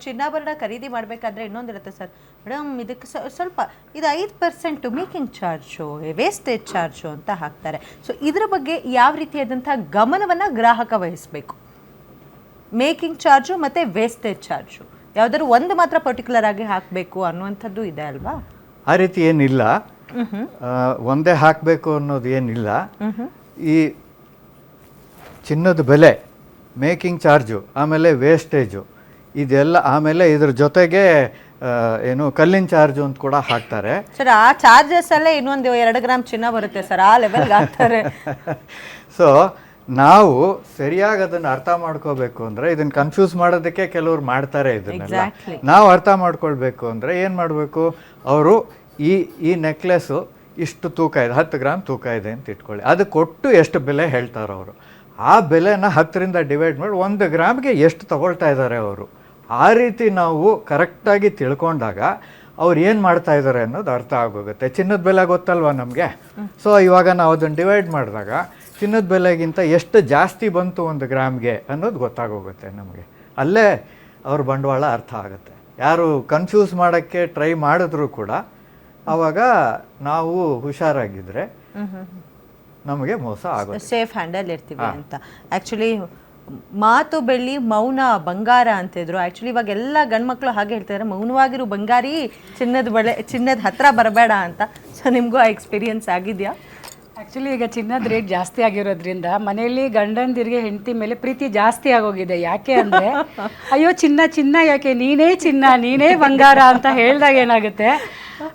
ಚಿನ್ನಾಭರಣ ಖರೀದಿ ಮಾಡಬೇಕಾದ್ರೆ ಇನ್ನೊಂದಿರುತ್ತೆ ಸರ್, ಮೇಡಮ್ ಇದಕ್ಕೆ ಸ್ವಲ್ಪ ಇದು 5% ಮೇಕಿಂಗ್ ಚಾರ್ಜು, ವೇಸ್ಟೇಜ್ ಚಾರ್ಜು ಅಂತ ಹಾಕ್ತಾರೆ. ಸೊ ಇದ್ರ ಬಗ್ಗೆ ಯಾವ ರೀತಿಯಾದಂಥ ಗಮನವನ್ನು ಗ್ರಾಹಕ ವಹಿಸಬೇಕು? ಮೇಕಿಂಗ್ ಚಾರ್ಜು ಮತ್ತು ವೇಸ್ಟೇಜ್ ಚಾರ್ಜು ಯಾವುದಾದ್ರು ಒಂದು ಮಾತ್ರ ಪರ್ಟಿಕ್ಯುಲರ್ ಆಗಿ ಹಾಕಬೇಕು ಅನ್ನುವಂಥದ್ದು ಇದೆ ಅಲ್ವಾ? ಆ ರೀತಿ ಏನಿಲ್ಲ, ಒಂದೇ ಹಾಕಬೇಕು ಅನ್ನೋದು ಏನಿಲ್ಲ. ಈ ಚಿನ್ನದ ಬೆಲೆ, ಮೇಕಿಂಗ್ ಚಾರ್ಜು, ಆಮೇಲೆ ವೇಸ್ಟೇಜು ಇದೆಲ್ಲ, ಆಮೇಲೆ ಇದ್ರ ಜೊತೆಗೆ ಏನು ಕಲ್ಲಿನ ಚಾರ್ಜು ಅಂತ ಕೂಡ ಹಾಕ್ತಾರೆ ಸರ್. ಆ ಚಾರ್ಜಸ್ ಅಲ್ಲೇ ಇನ್ನೊಂದು 2 ಗ್ರಾಮ್ ಚಿನ್ನ ಬರುತ್ತೆ ಸರ್, ಆ ಲೆವೆಲ್ಗೆ ಹಾಕ್ತಾರೆ. ಸೊ ನಾವು ಸರಿಯಾಗಿ ಅದನ್ನು ಅರ್ಥ ಮಾಡ್ಕೋಬೇಕು ಅಂದರೆ, ಇದನ್ನು ಕನ್ಫ್ಯೂಸ್ ಮಾಡೋದಕ್ಕೆ ಕೆಲವ್ರು ಮಾಡ್ತಾರೆ ಇದನ್ನೆಲ್ಲ. ನಾವು ಅರ್ಥ ಮಾಡ್ಕೊಳ್ಬೇಕು ಅಂದರೆ ಏನು ಮಾಡಬೇಕು, ಅವರು ಈ ನೆಕ್ಲೆಸ್ಸು ಇಷ್ಟು ತೂಕ ಇದೆ, 10 ಗ್ರಾಮ್ ತೂಕ ಇದೆ ಅಂತ ಇಟ್ಕೊಳ್ಳಿ, ಅದು ಕೊಟ್ಟು ಎಷ್ಟು ಬೆಲೆ ಹೇಳ್ತಾರೆ ಅವರು, ಆ ಬೆಲೆನ 10ರಿಂದ ಡಿವೈಡ್ ಮಾಡಿ 1 ಗ್ರಾಮ್ಗೆ ಎಷ್ಟು ತಗೊಳ್ತಾ ಇದ್ದಾರೆ ಅವರು. ಆ ರೀತಿ ನಾವು ಕರೆಕ್ಟಾಗಿ ತಿಳ್ಕೊಂಡಾಗ ಅವ್ರು ಏನು ಮಾಡ್ತಾ ಇದ್ದಾರೆ ಅನ್ನೋದು ಅರ್ಥ ಆಗೋಗುತ್ತೆ. ಚಿನ್ನದ ಬೆಲೆ ಗೊತ್ತಲ್ವ ನಮಗೆ. ಸೊ ಇವಾಗ ನಾವು ಅದನ್ನು ಡಿವೈಡ್ ಮಾಡಿದಾಗ ಚಿನ್ನದ ಬೆಲೆಗಿಂತ ಎಷ್ಟು ಜಾಸ್ತಿ ಬಂತು 1 ಗ್ರಾಮ್ಗೆ ಅನ್ನೋದು ಗೊತ್ತಾಗೋಗುತ್ತೆ ನಮಗೆ. ಅಲ್ಲೇ ಅವ್ರ ಬಂಡವಾಳ ಅರ್ಥ ಆಗುತ್ತೆ. ಯಾರು ಕನ್ಫ್ಯೂಸ್ ಮಾಡೋಕ್ಕೆ ಟ್ರೈ ಮಾಡಿದ್ರು ಕೂಡ ಆವಾಗ ನಾವು ಹುಷಾರಾಗಿದ್ದರೆ ನಮಗೆ ಮೋಸ ಆಗುತ್ತೆ, ಸೇಫ್ ಹ್ಯಾಂಡಲ್ ಇರ್ತೀವಿ ಅಂತ. ಆ್ಯಕ್ಚುಲಿ ಮಾತು ಬೆಳ್ಳಿ, ಮೌನ ಬಂಗಾರ ಅಂತಿದ್ರು. ಆ್ಯಕ್ಚುಲಿ ಇವಾಗ ಎಲ್ಲ ಗಂಡ್ಮಕ್ಳು ಹಾಗೆ ಹೇಳ್ತಾರೆ, ಮೌನವಾಗಿರು ಬಂಗಾರಿ, ಚಿನ್ನದ ಹತ್ರ ಬರಬೇಡ ಅಂತ. ಸೊ ನಿಮಗೂ ಆ ಎಕ್ಸ್ಪೀರಿಯನ್ಸ್ ಆಗಿದೆಯಾ? ಆ್ಯಕ್ಚುಲಿ ಈಗ ಚಿನ್ನದ ರೇಟ್ ಜಾಸ್ತಿ ಆಗಿರೋದ್ರಿಂದ ಮನೆಯಲ್ಲಿ ಗಂಡಂದಿರಿಗೆ ಹೆಂಡತಿ ಮೇಲೆ ಪ್ರೀತಿ ಜಾಸ್ತಿ ಆಗೋಗಿದೆ. ಯಾಕೆ ಅಂದರೆ, ಅಯ್ಯೋ ಚಿನ್ನ ಯಾಕೆ, ನೀನೇ ಚಿನ್ನ, ನೀನೇ ಬಂಗಾರ ಅಂತ ಹೇಳಿದಾಗ ಏನಾಗುತ್ತೆ,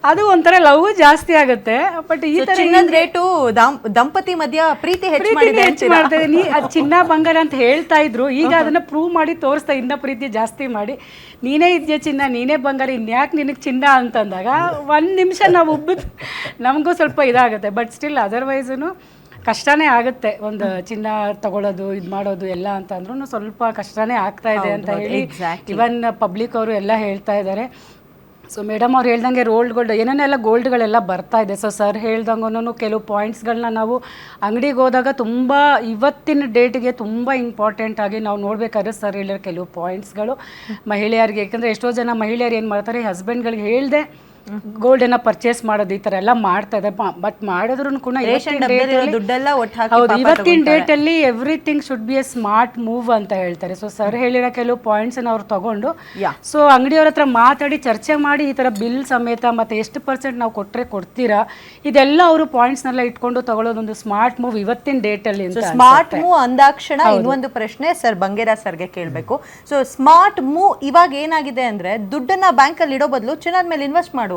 ಅದು ಒಂಥರ ಲವ್ ಜಾಸ್ತಿ ಆಗುತ್ತೆ. ಬಟ್ ಈ ತರ ರೇಟು ದಂಪತಿ ಮಧ್ಯ ಪ್ರೀತಿ ಹೆಚ್ಚು ಮಾಡ್ತೇವೆ. ಅದು ಚಿನ್ನ ಬಂಗಾರ ಅಂತ ಹೇಳ್ತಾ ಇದ್ರು, ಈಗ ಅದನ್ನ ಪ್ರೂವ್ ಮಾಡಿ ತೋರಿಸ್ತಾ, ಇನ್ನ ಪ್ರೀತಿ ಜಾಸ್ತಿ ಮಾಡಿ, ನೀನೇ ಇದೆಯಾ ಚಿನ್ನ, ನೀನೇ ಬಂಗಾರ, ಇನ್ಯಾಕೆ ನಿನಗೆ ಚಿನ್ನ ಅಂತಂದಾಗ 1 ನಿಮಿಷ ನಾವು ನಮಗೂ ಸ್ವಲ್ಪ ಇದಾಗುತ್ತೆ. ಬಟ್ ಸ್ಟಿಲ್ ಅದರ್ವೈಸು ಕಷ್ಟನೇ ಆಗುತ್ತೆ. ಒಂದು ಚಿನ್ನ ತಗೊಳ್ಳೋದು, ಇದು ಮಾಡೋದು ಎಲ್ಲ ಅಂತ ಅಂದ್ರೂ ಸ್ವಲ್ಪ ಕಷ್ಟನೇ ಆಗ್ತಾ ಇದೆ ಅಂತ ಹೇಳಿ ಇವನ್ ಪಬ್ಲಿಕ್ ಅವರು ಎಲ್ಲ ಹೇಳ್ತಾ ಇದ್ದಾರೆ. ಸೊ ಮೇಡಮ್ ಅವ್ರು ಹೇಳ್ದಂಗೆ ರೋಲ್ಡ್ ಗೋಲ್ಡ್ ಏನೇನೆಲ್ಲ ಗೋಲ್ಡ್ಗಳೆಲ್ಲ ಬರ್ತಾ ಇದೆ. ಸೊ ಸರ್ ಹೇಳ್ದಂಗೂ ಕೆಲವು ಪಾಯಿಂಟ್ಸ್ಗಳನ್ನ ನಾವು ಅಂಗಡಿಗೆ ಹೋದಾಗ ತುಂಬ ಇವತ್ತಿನ ಡೇಟಿಗೆ ತುಂಬ ಇಂಪಾರ್ಟೆಂಟ್ ಆಗಿ ನಾವು ನೋಡಬೇಕಾದ್ರೆ ಸರ್ ಹೇಳಿರೋ ಕೆಲವು ಪಾಯಿಂಟ್ಸ್ಗಳು ಮಹಿಳೆಯರಿಗೆ. ಯಾಕಂದರೆ ಎಷ್ಟೋ ಜನ ಮಹಿಳೆಯರು ಏನು ಮಾಡ್ತಾರೆ, ಹಸ್ಬೆಂಡ್ಗಳಿಗೆ ಹೇಳ್ದೆ ಗೋಲ್ಡನ್ನ ಪರ್ಚೇಸ್ ಮಾಡೋದು ಈ ಥರ ಎಲ್ಲ ಮಾಡ್ತಾ ಇದೆ. ಬಟ್ ಮಾಡಿದ್ರು ಕೂಡ ಇವತ್ತಿನ ಡೇಟಲ್ಲಿ everything should be a smart move ಅಂತ ಹೇಳ್ತಾರೆ. ಸೊ ಸರ್ ಹೇಳಿರೋ ಕೆಲವು ಪಾಯಿಂಟ್ಸನ್ನು ಅವ್ರು ತಗೊಂಡು ಸೊ ಅಂಗಡಿಯವ್ರ ಹತ್ರ ಮಾತಾಡಿ ಚರ್ಚೆ ಮಾಡಿ ಈ ಥರ ಬಿಲ್ ಸಮೇತ ಮತ್ತು ಎಷ್ಟು % ನಾವು ಕೊಟ್ಟರೆ ಕೊಡ್ತೀರಾ, ಇದೆಲ್ಲ ಅವರು ಪಾಯಿಂಟ್ಸ್ನೆಲ್ಲ ಇಟ್ಕೊಂಡು ತಗೊಳ್ಳೋದೊಂದು ಸ್ಮಾರ್ಟ್ ಮೂವ್ ಇವತ್ತಿನ ಡೇಟಲ್ಲಿ. ಸ್ಮಾರ್ಟ್ ಮೂವ್ ಅಂದಾಕ್ಷಣ ಇನ್ನೊಂದು ಪ್ರಶ್ನೆ ಸರ್ ಬಂಗೇರ ಸರ್ಗೆ ಕೇಳಬೇಕು. ಸೊ ಸ್ಮಾರ್ಟ್ ಮೂವ್ ಇವಾಗ ಏನಾಗಿದೆ ಅಂದರೆ, ದುಡ್ಡನ್ನ ಬ್ಯಾಂಕಲ್ಲಿ ಇಡೋ ಬದಲು ಚಿನ್ನದ ಮೇಲೆ ಇನ್ವೆಸ್ಟ್ ಮಾಡುವಂತ.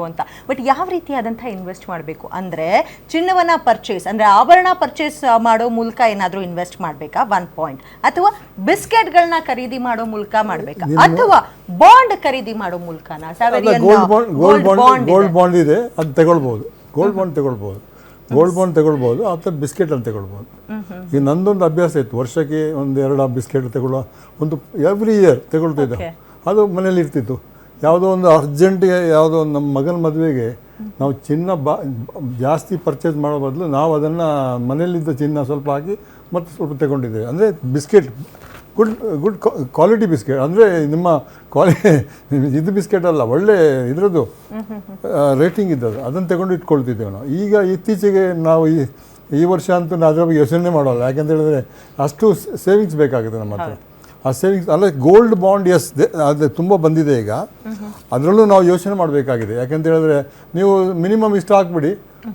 ಬಟ್ ಯಾವ ರೀತಿಯಾದಂಥ ಇನ್ವೆಸ್ಟ್ ಮಾಡಬೇಕು ಅಂದರೆ, ಚಿನ್ನವನ್ನ ಪರ್ಚೇಸ್ ಅಂದರೆ ಆಭರಣ ಪರ್ಚೇಸ್ ಮಾಡೋ ಮೂಲಕ ಏನಾದರೂ ಇನ್ವೆಸ್ಟ್ ಮಾಡಬೇಕಾ 1 ಪಾಯಿಂಟ್, ಅಥವಾ ಬಿಸ್ಕೆಟ್ಗಳನ್ನ ಖರೀದಿ ಮಾಡೋ ಮೂಲಕ ಮಾಡಬೇಕಾ, ಅಥವಾ ಬಾಂಡ್ ಖರೀದಿ ಮಾಡೋ ಮೂಲಕನಾ? ಗೋಲ್ಡ್ ಬಾಂಡ್ ಇದೆ, ಅದು ತಗೊಳ್ಬೋದು. ಗೋಲ್ಡ್ ಬಾಂಡ್ ತಗೊಳ್ಬೋದು, ಅಥವಾ ಬಿಸ್ಕೆಟ್ ಅಂತ ತಗೊಳ್ಬೋದು. ಈಗ ನಂದೊಂದು ಅಭ್ಯಾಸ ಇತ್ತು, ವರ್ಷಕ್ಕೆ 1-2 ಬಿಸ್ಕೆಟ್ ತಗೊಳ್ಳೋ, ಒಂದು ಎವ್ರಿ ಇಯರ್ ತಗೊಳ್ತಿದ್ದೆ. ಅದು ಮನೇಲಿ ಇರ್ತಿತ್ತು. ಯಾವುದೋ ಒಂದು ಅರ್ಜೆಂಟಿಗೆ, ಯಾವುದೋ ಒಂದು ನಮ್ಮ ಮಗನ ಮದುವೆಗೆ ನಾವು ಚಿನ್ನ ಜಾಸ್ತಿ ಪರ್ಚೇಸ್ ಮಾಡೋ ಬದಲು ನಾವು ಅದನ್ನು ಮನೆಯಲ್ಲಿದ್ದ ಚಿನ್ನ ಸ್ವಲ್ಪ ಹಾಕಿ ಮತ್ತು ಸ್ವಲ್ಪ ತಗೊಂಡಿದ್ದೇವೆ. ಅಂದರೆ ಬಿಸ್ಕೆಟ್ ಗುಡ್ ಕ್ವಾಲಿಟಿ ಬಿಸ್ಕೆಟ್, ಅಂದರೆ ನಿಮ್ಮ ಇದು ಬಿಸ್ಕೆಟ್ ಅಲ್ಲ, ಒಳ್ಳೆ ಇದರದ್ದು ರೇಟಿಂಗ್ ಇದ್ದದ್ದು, ಅದನ್ನು ತಗೊಂಡು ಇಟ್ಕೊಳ್ತಿದ್ದೇವೆ ನಾವು. ಈಗ ಇತ್ತೀಚೆಗೆ ನಾವು ಈ ವರ್ಷ ಅಂತೂ ಅದರ ಬಗ್ಗೆ ಯೋಚನೆ ಮಾಡೋಲ್ಲ. ಯಾಕೆಂತ ಹೇಳಿದ್ರೆ ಅಷ್ಟು ಸೇವಿಂಗ್ಸ್ ಬೇಕಾಗುತ್ತೆ ನಮ್ಮ ಹತ್ರ. ಆ ಸೇವಿಂಗ್ಸ್ ಅಲ್ಲ, ಗೋಲ್ಡ್ ಬಾಂಡ್ ಅದು ತುಂಬ ಬಂದಿದೆ ಈಗ. ಅದರಲ್ಲೂ ನಾವು ಯೋಚನೆ ಮಾಡಬೇಕಾಗಿದೆ. ಯಾಕೆಂತ ಹೇಳಿದ್ರೆ ನೀವು ಮಿನಿಮಮ್ ಇಷ್ಟು ಹಾಕ್ಬಿಡಿ,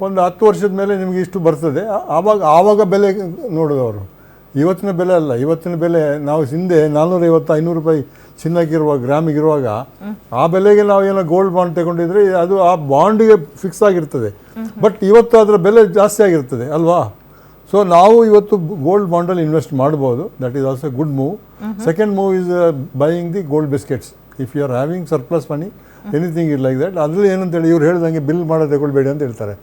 ಒಂದು 10 ವರ್ಷದ ಮೇಲೆ ನಿಮಗೆ ಇಷ್ಟು ಬರ್ತದೆ. ಆವಾಗ ಬೆಲೆ ನೋಡೋದು ಅವರು, ಇವತ್ತಿನ ಬೆಲೆ ಅಲ್ಲ. ಇವತ್ತಿನ ಬೆಲೆ ನಾವು ಹಿಂದೆ 450-500 ರೂಪಾಯಿ ಚಿನ್ನಕ್ಕಿರುವಾಗ, ಗ್ರಾಮಿಗಿರುವಾಗ, ಆ ಬೆಲೆಗೆ ನಾವು ಏನೋ ಗೋಲ್ಡ್ ಬಾಂಡ್ ತಗೊಂಡಿದ್ರೆ ಅದು ಆ ಬಾಂಡಿಗೆ ಫಿಕ್ಸ್ ಆಗಿರ್ತದೆ. ಬಟ್ ಇವತ್ತು ಅದರ ಬೆಲೆ ಜಾಸ್ತಿ ಆಗಿರ್ತದೆ ಅಲ್ವಾ? ಸೊ ನಾವು ಇವತ್ತು ಗೋಲ್ಡ್ ಬಾಂಡಲ್ಲಿ ಇನ್ವೆಸ್ಟ್ ಮಾಡ್ಬೋದು. That is also good move. Second move is buying the gold biscuits. If you are having surplus money, anything is like that. ಅದರಲ್ಲಿ ಏನಂತೇಳಿ ಇವ್ರು ಹೇಳ್ದಂಗೆ ಬಿಲ್ ಮಾಡೋದು ತಗೊಳ್ಬೇಡಿ ಅಂತ ಹೇಳ್ತಾರೆ.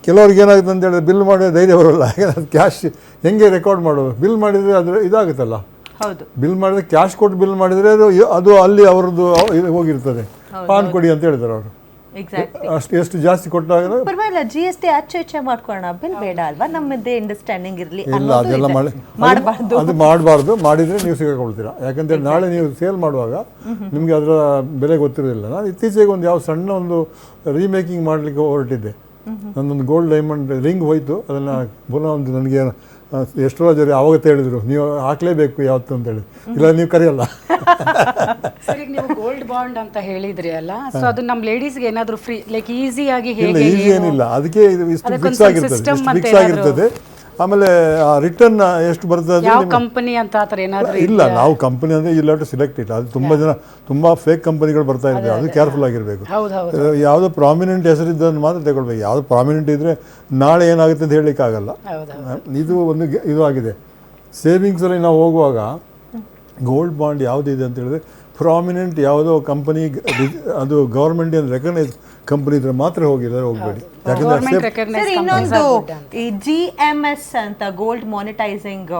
ಕೆಲವ್ರಿಗೆ ಏನಾಗುತ್ತೆ ಅಂತ ಹೇಳಿದ್ರೆ ಬಿಲ್ ಮಾಡೋ ಧೈರ್ಯ ಬರೋಲ್ಲ. ಯಾಕಂದರೆ ಕ್ಯಾಶ್ ಹೆಂಗೆ ರೆಕಾರ್ಡ್ ಮಾಡೋದು? ಬಿಲ್ ಮಾಡಿದರೆ ಅದು ಇದಾಗುತ್ತಲ್ಲ. ಬಿಲ್ ಮಾಡಿದ್ರೆ ಕ್ಯಾಶ್ ಕೊಟ್ಟು ಬಿಲ್ ಮಾಡಿದರೆ ಅದು ಅಲ್ಲಿ ಅವ್ರದ್ದು ಹೋಗಿರ್ತದೆ. ಪಾನ್ ಕೊಡಿ ಅಂತ ಹೇಳ್ತಾರೆ ಅವರು. ಎಕ್ಸಾಕ್ಟ್ಲಿ. ಅಷ್ಟು ಎಷ್ಟು ಜಾಸ್ತಿ ಕೊಟ್ಟಾಗ ಪರವಾಗಿಲ್ಲ, GST ಆಚೆ ಈಚೆ ಮಾಡ್ಕೊಳ್ಳೋಣ, ಬಿಲ್ ಬೇಡ ಅಲ್ವಾ, ನಮ್ಮದೇ ಅಂಡರ್ಸ್ಟ್ಯಾಂಡಿಂಗ್ ಇರಲಿ ಇಲ್ಲ, ಅದೆಲ್ಲ ಮಾಡಬಾರ್ದು. ಅದು ಮಾಡಬಾರ್ದು. ಮಾಡಿದರೆ ನೀವು ಸಿಗಾಕೊಳ್ತೀರಾ. ಯಾಕಂತೇಳಿ ನಾಳೆ ನೀವು ಸೇಲ್ ಮಾಡುವಾಗ ನಿಮಗೆ ಅದರ ಬೆಲೆ ಗೊತ್ತಿರೋದಿಲ್ಲ. ನಾನು ಇತ್ತೀಚೆಗೆ ಒಂದು ಯಾವ ಸಣ್ಣ ಒಂದು ರೀಮೇಕಿಂಗ್ ಮಾಡಲಿಕ್ಕೆ ಹೊರಟಿದ್ದೆ. ನನ್ನೊಂದು ಗೋಲ್ಡ್ ಡೈಮಂಡ್ ರಿಂಗ್ ಹೋಯಿತು. ಅದನ್ನು ಪುನಃ ಒಂದು ನನಗೆ ಎಷ್ಟೋ ಜನ ಆವಾಗ ಹೇಳಿದ್ರು, ನೀವು ಹಾಕಲೇಬೇಕು ಯಾವತ್ತು ಅಂತೇಳಿ. ಇಲ್ಲ, ನೀವು ಕರೆಯಲ್ಲ. ಸರಿ, ನೀವು ಗೋಲ್ಡ್ ಬಾಂಡ್ ಅಂತ ಹೇಳಿದ್ರಿ ಅಲ್ಲ, ಸೊ ಅದು ನಮ್ಮ ಲೇಡೀಸ್ಗೆ ಏನಾದರೂ ಫ್ರೀ ಲೈಕ್ ಈಸಿಯಾಗಿ ಇಲ್ಲ, ಹೇಗೆ ಈಸಿ ಏನಿಲ್ಲ. ಅದಕ್ಕೆ ಇದು ಇಷ್ಟು ಅದಕ್ಕೊಂದು ಫಿಕ್ಸ್ ಆಗಿರ್ತದೆ, system ಇಷ್ಟು ಅಂತ ಫಿಕ್ಸ್ ಆಗಿರ್ತದೆ. ಆಮೇಲೆ ಆ ರಿಟರ್ನ್ ಎಷ್ಟು ಬರ್ತದೆ ಯಾವ ಕಂಪನಿ ಅಂತ ಆ ಥರ ಏನಾದರೂ ಇಲ್ಲ. ನಾವು ಕಂಪನಿ ಅಂದರೆ ಇಲ್ಲ ಟು ಸೆಲೆಕ್ಟ್ ಇಟ್. ಅದು ತುಂಬ ಜನ ತುಂಬ ಫೇಕ್ ಕಂಪನಿಗಳು ಬರ್ತಾ ಇರ್ತದೆ. ಅದು ಕೇರ್ಫುಲ್ ಆಗಿರಬೇಕು. ಹೌದು ಯಾವುದೋ ಪ್ರಾಮಿನೆಂಟ್ ಹೆಸರಿದ್ದನ್ನು ಮಾತ್ರ ತಗೊಳ್ಬೇಕು. ಯಾವುದು ಪ್ರಾಮಿನೆಂಟ್ ಇದ್ದರೆ ನಾಳೆ ಏನಾಗುತ್ತೆ ಅಂತ ಹೇಳಲಿಕ್ಕಾಗಲ್ಲ. ಇದು ಒಂದು ಇದು ಆಗಿದೆ. ಸೇವಿಂಗ್ಸಲ್ಲಿ ನಾವು ಹೋಗುವಾಗ ಗೋಲ್ಡ್ ಬಾಂಡ್ ಯಾವುದಿದೆ ಅಂತ ಹೇಳಿದ್ರೆ ಪ್ರಾಮಿನೆಂಟ್ ಯಾವುದೋ ಕಂಪನಿ, ಅದು ಗೌರ್ಮೆಂಟ್ ಏನು ರೆಕಗ್ನೈಸ್ ಕಂಪನಿ ಇದ್ರೆ ಮಾತ್ರ ಹೋಗಬೇಡಿ. ಯಾಕಂದರೆ ಸರ್, ಇನ್ನೊಂದು ಈ GMS ಅಂತ ಗೋಲ್ಡ್ ಮಾನಿಟೈಸಿಂಗ್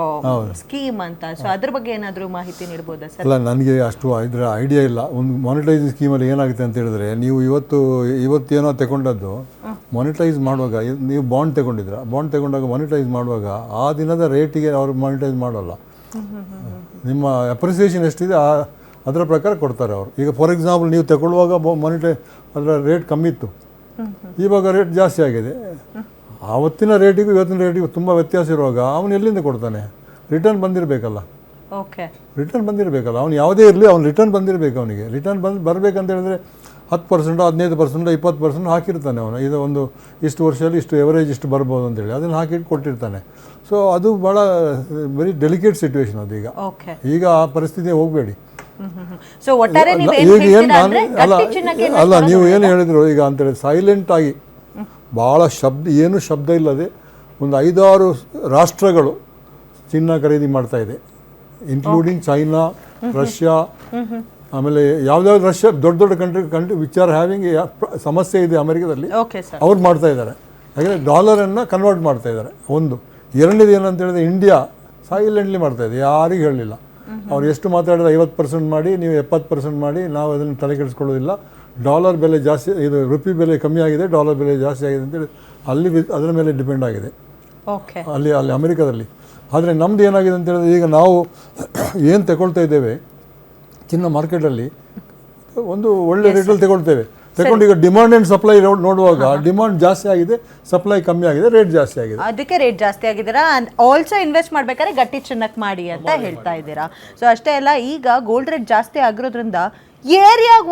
ಸ್ಕೀಮ್ ಅಂತ, ಸೊ ಅದ್ರ ಬಗ್ಗೆ ಏನಾದರೂ ಮಾಹಿತಿ ನೀಡಬಹುದಾ ಸರ್? ಅಲ್ಲ, ನನಗೆ ಅಷ್ಟು ಇದರ ಐಡಿಯಾ ಇಲ್ಲ. ಒಂದು ಮಾನಿಟೈಸಿಂಗ್ ಸ್ಕೀಮಲ್ಲಿ ಏನಾಗುತ್ತೆ ಅಂತ ಹೇಳಿದ್ರೆ, ನೀವು ಇವತ್ತೇನೋ ತಗೊಂಡದ್ದು ಮಾನಿಟೈಸ್ ಮಾಡುವಾಗ, ನೀವು ಬಾಂಡ್ ತಗೊಂಡಾಗ ಮಾನಿಟೈಸ್ ಮಾಡುವಾಗ ಆ ದಿನದ ರೇಟಿಗೆ ಅವರು ಮಾನಿಟೈಸ್ ಮಾಡೋಲ್ಲ. ನಿಮ್ಮ ಅಪ್ರಿಸಿಯೇಷನ್ ಎಷ್ಟಿದೆ ಅದರ ಪ್ರಕಾರ ಕೊಡ್ತಾರೆ ಅವರು. ಈಗ ಫಾರ್ ಎಕ್ಸಾಂಪಲ್ ನೀವು ತಗೊಳ್ಳುವಾಗ ಅದರ ರೇಟ್ ಕಮ್ಮಿ ಇತ್ತು, ಇವಾಗ ರೇಟ್ ಜಾಸ್ತಿ ಆಗಿದೆ. ಆವತ್ತಿನ ರೇಟಿಗೂ ಇವತ್ತಿನ ರೇಟಿಗೂ ತುಂಬ ವ್ಯತ್ಯಾಸ ಇರುವಾಗ ಅವನು ಎಲ್ಲಿಂದ ಕೊಡ್ತಾನೆ? ರಿಟರ್ನ್ ಬಂದಿರಬೇಕಲ್ಲ. ಓಕೆ, ರಿಟರ್ನ್ ಬಂದಿರಬೇಕಲ್ಲ. ಅವ್ನು ಯಾವುದೇ ಇರಲಿ, ಅವ್ನು ರಿಟರ್ನ್ ಬಂದಿರಬೇಕು. ಅವನಿಗೆ ರಿಟರ್ನ್ ಬರಬೇಕಂತ ಹೇಳಿದ್ರೆ 10%, 15%, 20% ಹಾಕಿರ್ತಾನೆ ಅವನು. ಇದು ಒಂದು ಇಷ್ಟು ವರ್ಷದಲ್ಲಿ ಇಷ್ಟು ಎವರೇಜ್ ಇಷ್ಟು ಬರ್ಬೋದು ಅಂತೇಳಿ ಅದನ್ನು ಹಾಕಿಟ್ಟು ಕೊಟ್ಟಿರ್ತಾನೆ. ಸೊ ಅದು ಭಾಳ ವೆರಿ ಡೆಲಿಕೇಟ್ ಸಿಚುವೇಶನ್ ಅದು. ಈಗ ಆ ಪರಿಸ್ಥಿತಿಗೆ ಹೋಗಬೇಡಿ. ಸೊ ಒಟ್ಟಾರೆ ನೀವು ಅಲ್ಲ, ನೀವು ಏನು ಹೇಳಿದ್ರು ಈಗ ಅಂತೇಳಿ ಸೈಲೆಂಟ್ ಆಗಿ ಭಾಳ ಏನು ಶಬ್ದ ಇಲ್ಲದೆ ಒಂದು 5-6 ರಾಷ್ಟ್ರಗಳು ಚಿನ್ನ ಖರೀದಿ ಮಾಡ್ತಾ ಇದೆ, ಇನ್ಕ್ಲೂಡಿಂಗ್ ಚೈನಾ, ರಷ್ಯಾ. ಆಮೇಲೆ ಯಾವ್ದಾವ್ದು ರಷ್ಯಾ ದೊಡ್ಡ ಕಂಟ್ರಿ ವಿಚ್ ಆರ್ ಹ್ಯಾವಿಂಗ್ ಸಮಸ್ಯೆ ಇದೆ ಅಮೆರಿಕದಲ್ಲಿ, ಅವ್ರು ಮಾಡ್ತಾ ಇದ್ದಾರೆ. ಹಾಗೆ ಡಾಲರನ್ನು ಕನ್ವರ್ಟ್ ಮಾಡ್ತಾ ಇದ್ದಾರೆ. ಒಂದು. ಎರಡನೇದು ಏನಂತ ಹೇಳಿದ್ರೆ ಇಂಡಿಯಾ ಸೈಲೆಂಟ್ಲಿ ಮಾಡ್ತಾ ಇದೆ, ಯಾರಿಗೂ ಹೇಳಲಿಲ್ಲ. ಅವ್ರು ಎಷ್ಟು ಮಾತಾಡಿದ್ರೆ 50% ಮಾಡಿ, ನೀವು 70% ಮಾಡಿ, ನಾವು ಅದನ್ನು ತಲೆ ಕೆಡಿಸ್ಕೊಳ್ಳೋದಿಲ್ಲ. ಡಾಲರ್ ಬೆಲೆ ಜಾಸ್ತಿ, ಇದು ರುಪಿ ಬೆಲೆ ಕಮ್ಮಿ ಆಗಿದೆ, ಡಾಲರ್ ಬೆಲೆ ಜಾಸ್ತಿ ಆಗಿದೆ ಅಂತೇಳಿ ಅದರ ಮೇಲೆ ಡಿಪೆಂಡ್ ಆಗಿದೆ ಅಲ್ಲಿ ಅಮೆರಿಕದಲ್ಲಿ. ಆದರೆ ನಮ್ದು ಏನಾಗಿದೆ ಅಂತ ಹೇಳಿದ್ರೆ, ಈಗ ನಾವು ಏನು ತಗೊಳ್ತಾ ಇದ್ದೇವೆ ಚಿನ್ನ ಮಾರ್ಕೆಟಲ್ಲಿ ಒಂದು ಒಳ್ಳೆ ರೇಟಲ್ಲಿ ತಗೊಳ್ತೇವೆ. ತಗೊಂಡು ಈಗ ಡಿಮಾಂಡ್ ಆ್ಯಂಡ್ ಸಪ್ಲೈ ನೋಡುವಾಗ ಡಿಮಾಂಡ್ ಜಾಸ್ತಿ ಆಗಿದೆ, ಸಪ್ಲೈ ಕಮ್ಮಿ ಆಗಿದೆ, ರೇಟ್ ಜಾಸ್ತಿ ಆಗಿದೆ. ಅದಕ್ಕೆ ರೇಟ್ ಜಾಸ್ತಿ ಆಗಿದ್ದೀರಾ. ಆ್ಯಂಡ್ ಆಲ್ಸೋ ಇನ್ವೆಸ್ಟ್ ಮಾಡ್ಬೇಕಾದ್ರೆ ಗಟ್ಟಿ ಚಿನ್ನಕ್ಕೆ ಮಾಡಿ ಅಂತ ಹೇಳ್ತಾ ಇದ್ದೀರಾ. ಸೊ ಅಷ್ಟೇ ಅಲ್ಲ, ಈಗ ಗೋಲ್ಡ್ ರೇಟ್ ಜಾಸ್ತಿ ಆಗಿರೋದ್ರಿಂದ ಏರಿಯಾಗ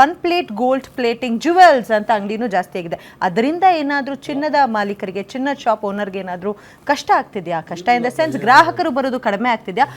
one plate gold plating jewels ಅಂತ ಅಂಗಡಿನೂ ಜಾಸ್ತಿ ಆಗಿದೆ. ಅದರಿಂದ ಏನಾದರೂ ಚಿನ್ನದ ಮಾಲೀಕರಿಗೆ, ಚಿನ್ನದ ಶಾಪ್ ಓನರ್ಗೆ ಏನಾದರೂ ಕಷ್ಟ ಆಗ್ತಿದೆಯಾ? ಕಷ್ಟ ಇನ್ ದ ಸೆನ್ಸ್ ಗ್ರಾಹಕರು ಬರೋದು ಕಡಿಮೆ ಆಗ್ತಿದೆಯಾ?